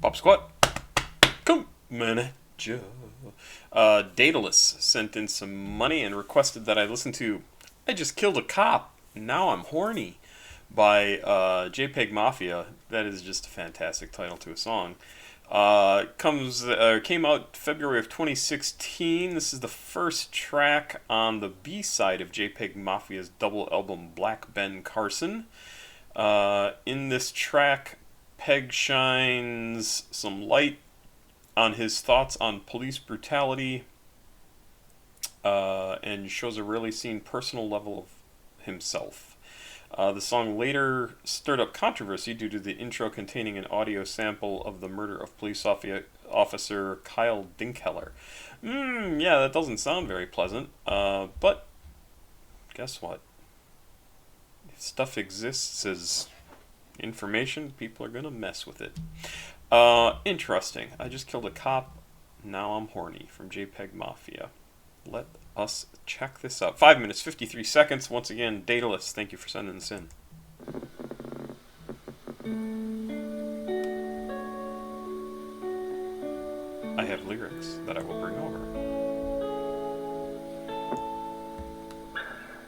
Pop Squat, come manager. Daedalus sent in some money and requested that I listen to I Just Killed a Cop, Now I'm Horny by JPEGMAFIA. That is just a fantastic title to a song. Came out February of 2016. This is the first track on the B-side of JPEGMAFIA's double album Black Ben Carson. In this track, Peg shines some light on his thoughts on police brutality and shows a really seen personal level of himself. The song later stirred up controversy due to the intro containing an audio sample of the murder of police officer Kyle Dinkheller. Yeah, that doesn't sound very pleasant, but guess what? If stuff exists as information, people are going to mess with it. Interesting. I Just Killed a Cop, Now I'm Horny from JPEGMAFIA. Let us check this out. 5 minutes, 53 seconds. Once again, Daedalus, thank you for sending this in. I have lyrics that I will bring over.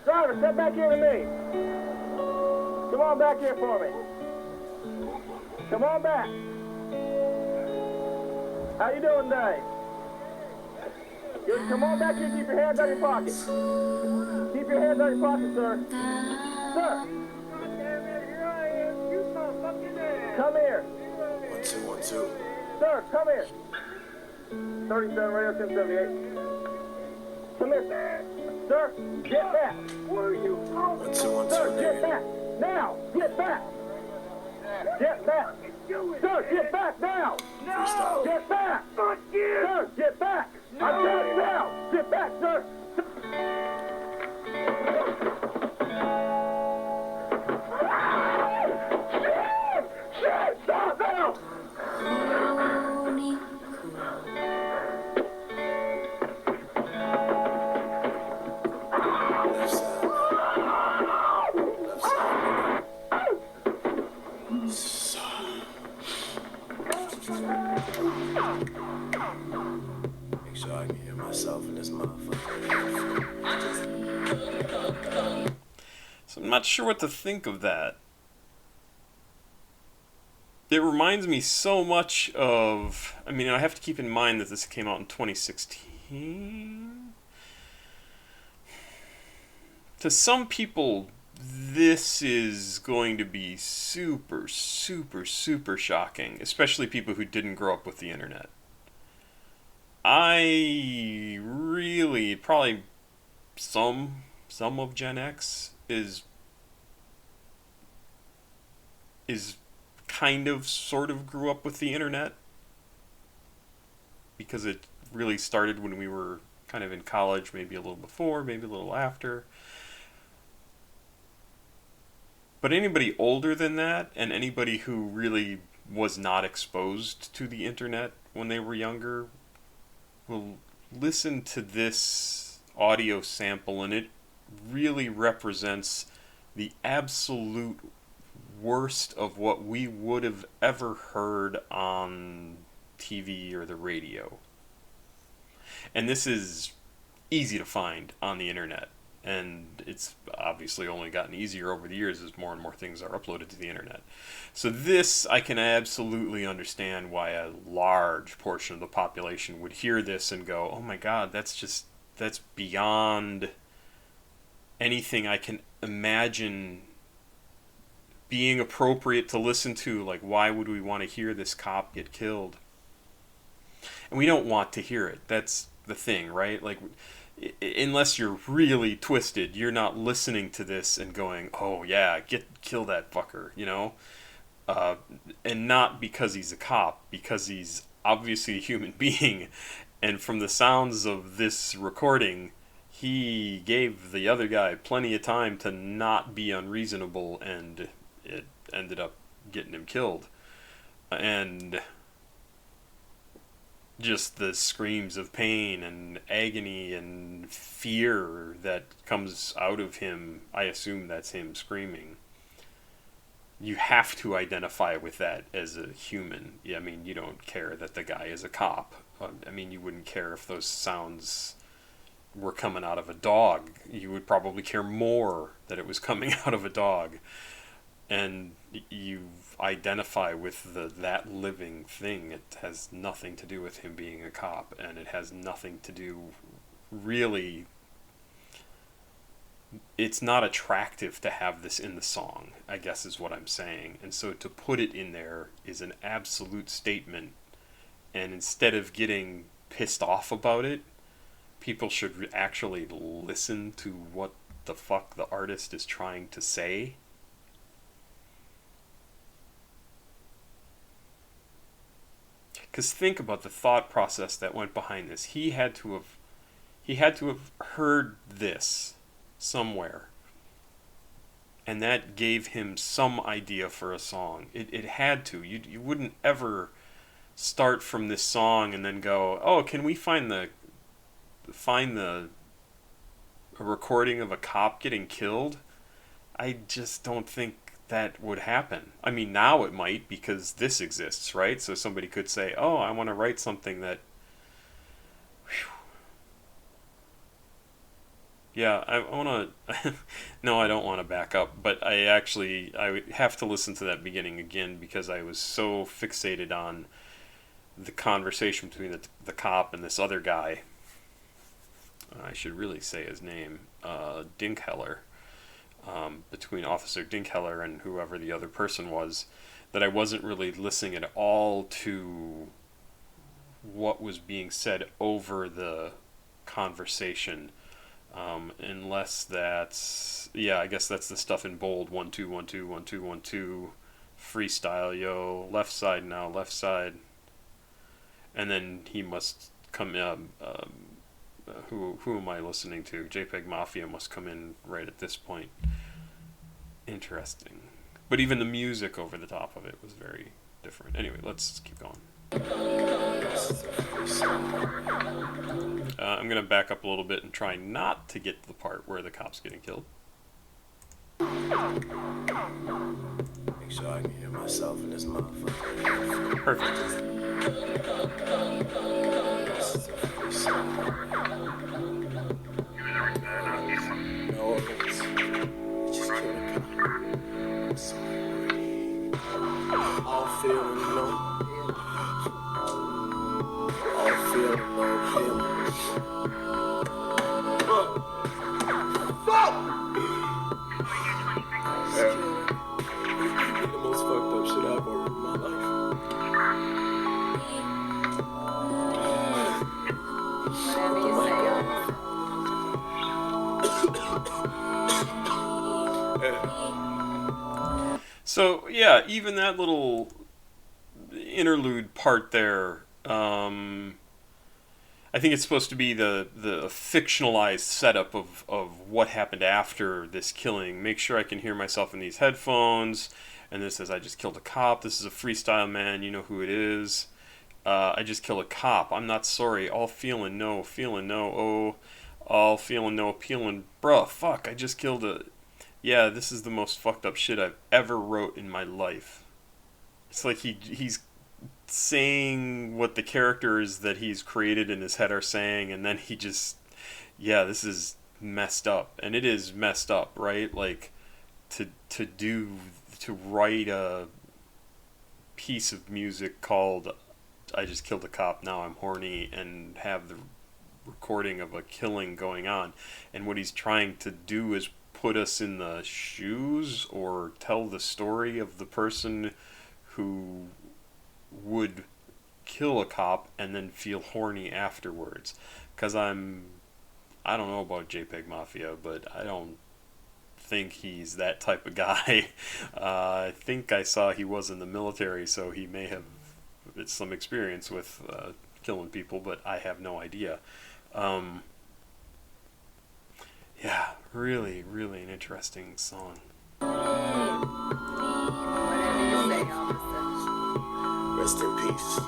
Driver, step back here to me. Come on back here for me. Come on back. How you doing today? Good. Come on back here and keep your hands out of your pockets. Keep your hands out of your pockets, sir. Sir. Here I am. You son fucking ass. Come here. 1, 2, 1, 2. Sir, come here. 37 radio 1078. Come here. Sir, get back. Where are you going? 1, 2, 1, 2. Sir, get back. Now, get back. Get back. Sir, get back now. No. Get back. Fuck you. Sir, get back. No. I'm telling now. Get back, sir. Shit, stop now. Left side. Left side. Make sure I can hear myself in this motherfucker. So I'm not sure what to think of that. It reminds me so much of... I mean, I have to keep in mind that this came out in 2016. To some people, this is going to be super, super, super shocking, especially people who didn't grow up with the internet. I really, probably some of Gen X is kind of, sort of grew up with the internet, because it really started when we were kind of in college, maybe a little before, maybe a little after. But anybody older than that, and anybody who really was not exposed to the internet when they were younger, will listen to this audio sample, and it really represents the absolute worst of what we would have ever heard on TV or the radio. And this is easy to find on the internet. And it's obviously only gotten easier over the years as more and more things are uploaded to the internet. So this, I can absolutely understand why a large portion of the population would hear this and go, oh my god, that's beyond anything I can imagine being appropriate to listen to. Like, why would we want to hear this cop get killed? And we don't want to hear it. That's the thing, right? Like, unless you're really twisted, you're not listening to this and going, oh yeah, kill that fucker, you know? And not because he's a cop, because he's obviously a human being. And from the sounds of this recording, he gave the other guy plenty of time to not be unreasonable, and it ended up getting him killed. And just the screams of pain and agony and fear that comes out of him, I assume that's him screaming, you have to identify with that as a human. I mean, you don't care that the guy is a cop. I mean, you wouldn't care if those sounds were coming out of a dog. You would probably care more that it was coming out of a dog. And you identify with that living thing. It has nothing to do with him being a cop, and it has nothing to do, really, it's not attractive to have this in the song, I guess is what I'm saying. And so to put it in there is an absolute statement, and instead of getting pissed off about it, people should actually listen to what the fuck the artist is trying to say. Because think about the thought process that went behind this. He had to have heard this somewhere, and that gave him some idea for a song. It had to. You wouldn't ever start from this song and then go, oh, can we find a recording of a cop getting killed? I just don't think that would happen. I mean, now it might, because this exists, right? So somebody could say, oh, I want to write something that... Whew. Yeah, I want to... No, I don't want to back up, but I would have to listen to that beginning again, because I was so fixated on the conversation between the cop and this other guy. I should really say his name, Dinkheller. Between Officer Dinkheller and whoever the other person was, that I wasn't really listening at all to what was being said over the conversation, unless that's, yeah, I guess that's the stuff in bold, 1 2 1 2 1 2 1 2, freestyle, yo, left side now, left side, and then he must come who am I listening to? JPEGMAFIA must come in right at this point. Interesting. But even the music over the top of it was very different. Anyway, let's keep going. I'm going to back up a little bit and try not to get to the part where the cop's getting killed. Make sure I can hear myself in this motherfucker. Perfect. No offense. Just kidding. All feeling low. All feeling low. Fuck! The most fucked up shit I've ever heard in my life. So yeah, even that little interlude part there, I think it's supposed to be the fictionalized setup of what happened after this killing. Make sure I can hear myself in these headphones, and this says, I just killed a cop, this is a freestyle, man, you know who it is. I just killed a cop, I'm not sorry, all feeling no, oh, all feeling no, peeling, bruh, fuck, I just killed a... Yeah, this is the most fucked up shit I've ever wrote in my life. It's like he's saying what the characters that he's created in his head are saying, and then he just... Yeah, this is messed up. And it is messed up, right? Like, to write a piece of music called I Just Killed a Cop, Now I'm Horny, and have the recording of a killing going on. And what he's trying to do is put us in the shoes or tell the story of the person who would kill a cop and then feel horny afterwards. Because I don't know about JPEGMAFIA, but I don't think he's that type of guy. I think I saw he was in the military, so he may have some experience with killing people, but I have no idea. Yeah, really, really an interesting song. Rest in peace.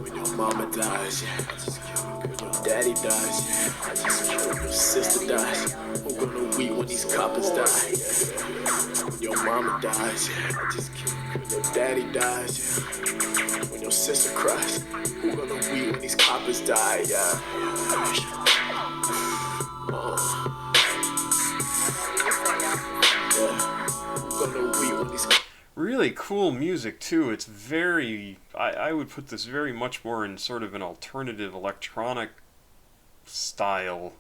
When your mama dies, yeah, just kill me. when your daddy dies. I just kill when your sister dies. Who gonna weep when these coppers die? When your mama dies. I just kill when your daddy dies. When your sister cries. Who gonna weep when these coppers die? Really cool music too. It's very, I would put this very much more in sort of an alternative electronic style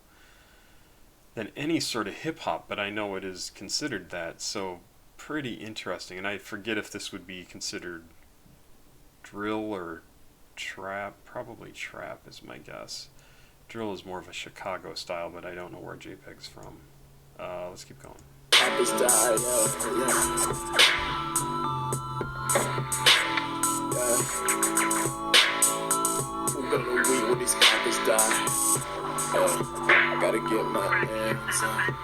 than any sort of hip hop, but I know it is considered that, so pretty interesting. And I forget if this would be considered drill or trap. Probably trap is my guess. Drill is more of a Chicago style, but I don't know where JPEG's from. Let's keep going. Coppers die, Who gonna weep when these coppers die? Gotta get my hands on.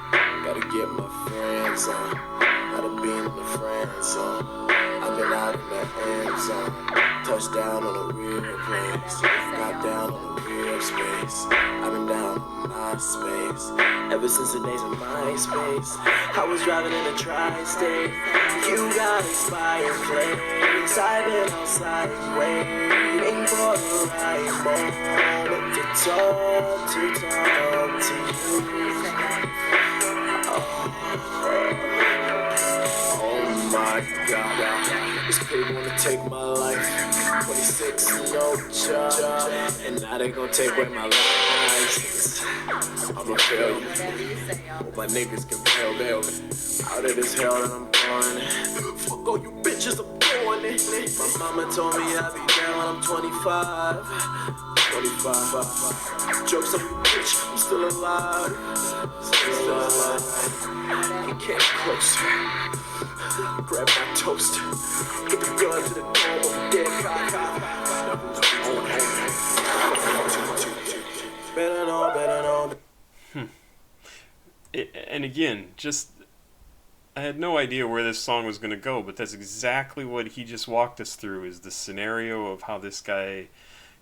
Gotta get my friends on. Gotta be in the friend zone. I've been out in the end zone. Touchdown on a real place. Got down on a real space. I've been down on my space. Ever since the days of MySpace. I was driving in a tri-state. You got expired place. I've been outside waiting for the right moment to talk to you. Oh my God, this kid wanna take my life. 26, no job, and now they gon' take away my license. I'ma fail you. My niggas can bail. Out of this hell that I'm born. Fuck all you bitches, I'm doing it. My mama told me I'd be down when I'm 25. 25. Jokes on you, bitch, I'm still alive. It came closer. Grab my toast. Put the gun to the dome of a dead cop. Better know. And again, just I had no idea where this song was going to go, but that's exactly what he just walked us through, is the scenario of how this guy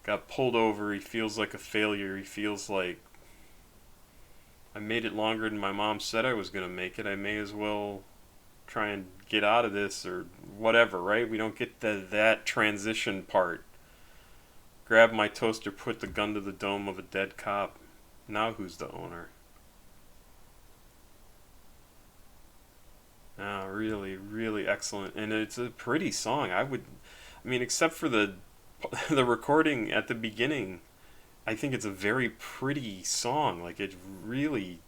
got pulled over. He feels like a failure. He feels like, I made it longer than my mom said I was going to make it. I may as well try and get out of this or whatever, right? We don't get that transition part. Grab my toaster, put the gun to the dome of a dead cop. Now who's the owner? Really, really excellent. And it's a pretty song. I mean, except for the recording at the beginning, I think it's a very pretty song. Like, it really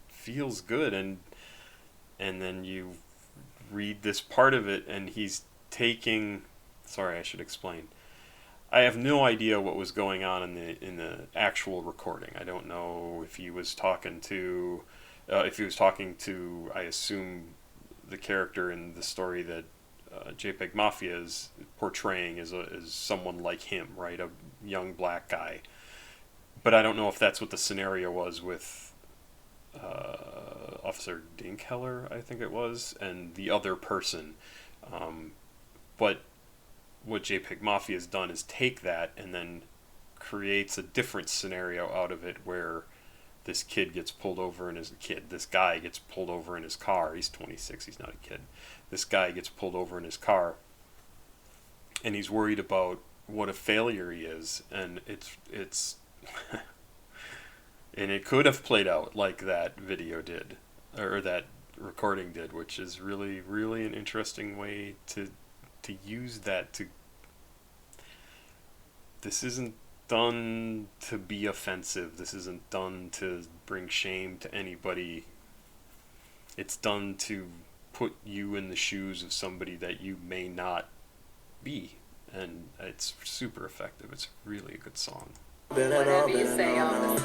feels good. And then you read this part of it, and he's taking... Sorry, I should explain. I have no idea what was going on in the actual recording. I don't know if he was talking to... I assume, the character in the story that JPEGMAFIA is portraying is someone like him, right? A young black guy. But I don't know if that's what the scenario was with Officer Dinkheller, I think it was, and the other person. But what JPEGMAFIA has done is take that and then creates a different scenario out of it, where this guy gets pulled over in his car. He's 26, he's not a kid. This guy gets pulled over in his car, and he's worried about what a failure he is, and it's and it could have played out like that video did, or that recording did, which is really, really an interesting way to use that. This isn't done to be offensive. This isn't done to bring shame to anybody. It's done to put you in the shoes of somebody that you may not be, and it's super effective. It's really a good song. Whatever you say on this.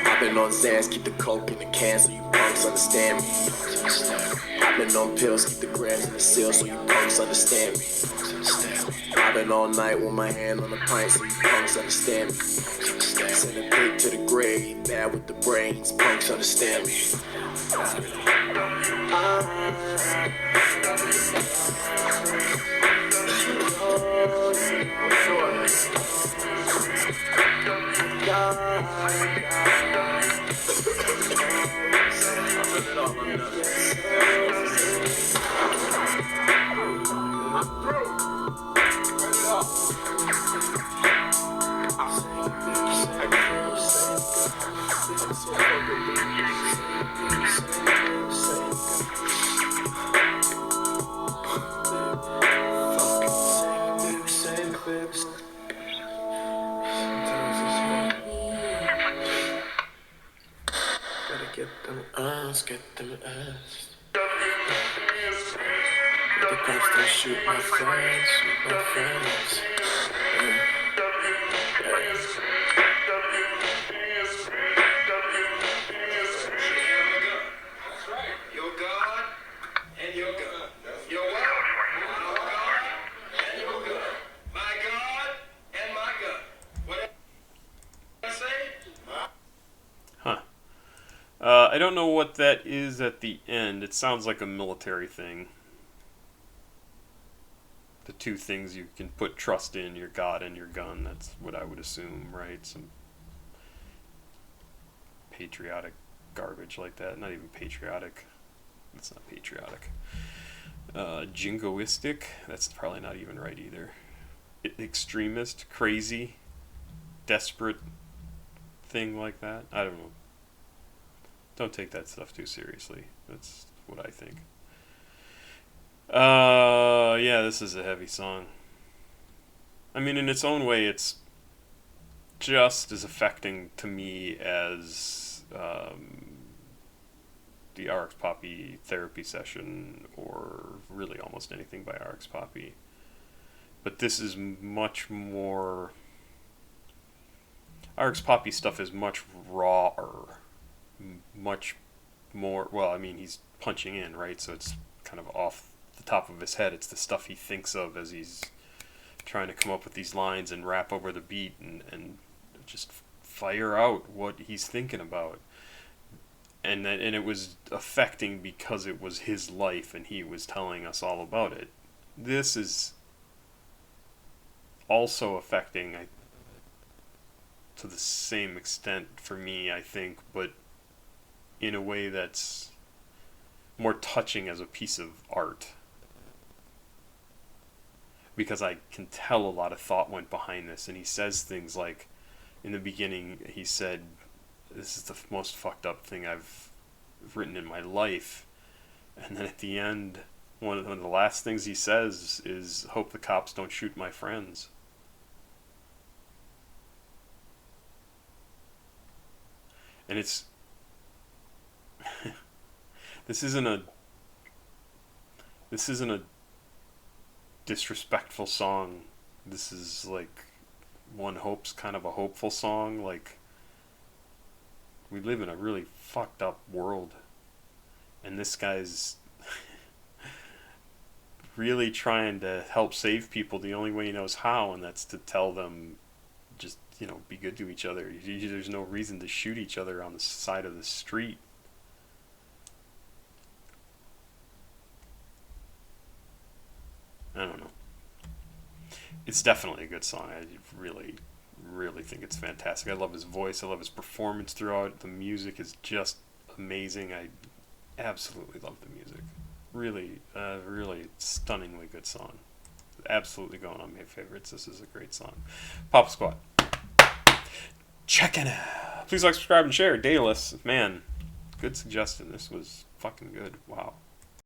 I've been on Zans, keep the coke in the can so you punks understand me. I've I've been on pills, keep the grams in the seal so you punks understand me. I've been all night with my hand on the pint so you punks understand me. Send a dick to the grave, bad with the brains, punks understand me. Get them ass. The cops don't shoot my friends, shoot my friends. You're God and you're good. You're what? You're God and you're good. My God and my God. What did I say? Huh. I don't know what that is at the end. It sounds like a military thing. The two things you can put trust in, your God and your gun. That's what I would assume, right? Some patriotic garbage like that. Not even patriotic. That's not patriotic. Jingoistic. That's probably not even right either. Extremist, crazy, desperate thing like that. I don't know. Don't take that stuff too seriously. That's what I think. Yeah, this is a heavy song. I mean, in its own way, it's just as affecting to me as the RX Poppy therapy session, or really almost anything by RX Poppy. But this is much more... RX Poppy stuff is much rawer. Much more... Well, I mean, he's punching in, right? So it's kind of off the top of his head. It's the stuff he thinks of as he's trying to come up with these lines and rap over the beat and just fire out what he's thinking about. And it was affecting because it was his life and he was telling us all about it. This is also affecting to the same extent for me, I think, but in a way that's more touching as a piece of art. Because I can tell a lot of thought went behind this, and he says things like, in the beginning, he said, "This is the most fucked up thing I've written in my life." And then at the end, one of the last things he says is, "Hope the cops don't shoot my friends." And it's... This isn't a disrespectful song. This is like one hopes kind of a hopeful song. Like, we live in a really fucked up world, and this guy's really trying to help save people the only way he knows how, and that's to tell them, just, be good to each other. There's no reason to shoot each other on the side of the street. I don't know. It's definitely a good song. I really, really think it's fantastic. I love his voice. I love his performance throughout. The music is just amazing. I absolutely love the music. Really, really stunningly good song. Absolutely going on my favorites. This is a great song. Papa Squat. Checking out. Please like, subscribe, and share. Daedalus. Man, good suggestion. This was fucking good. Wow.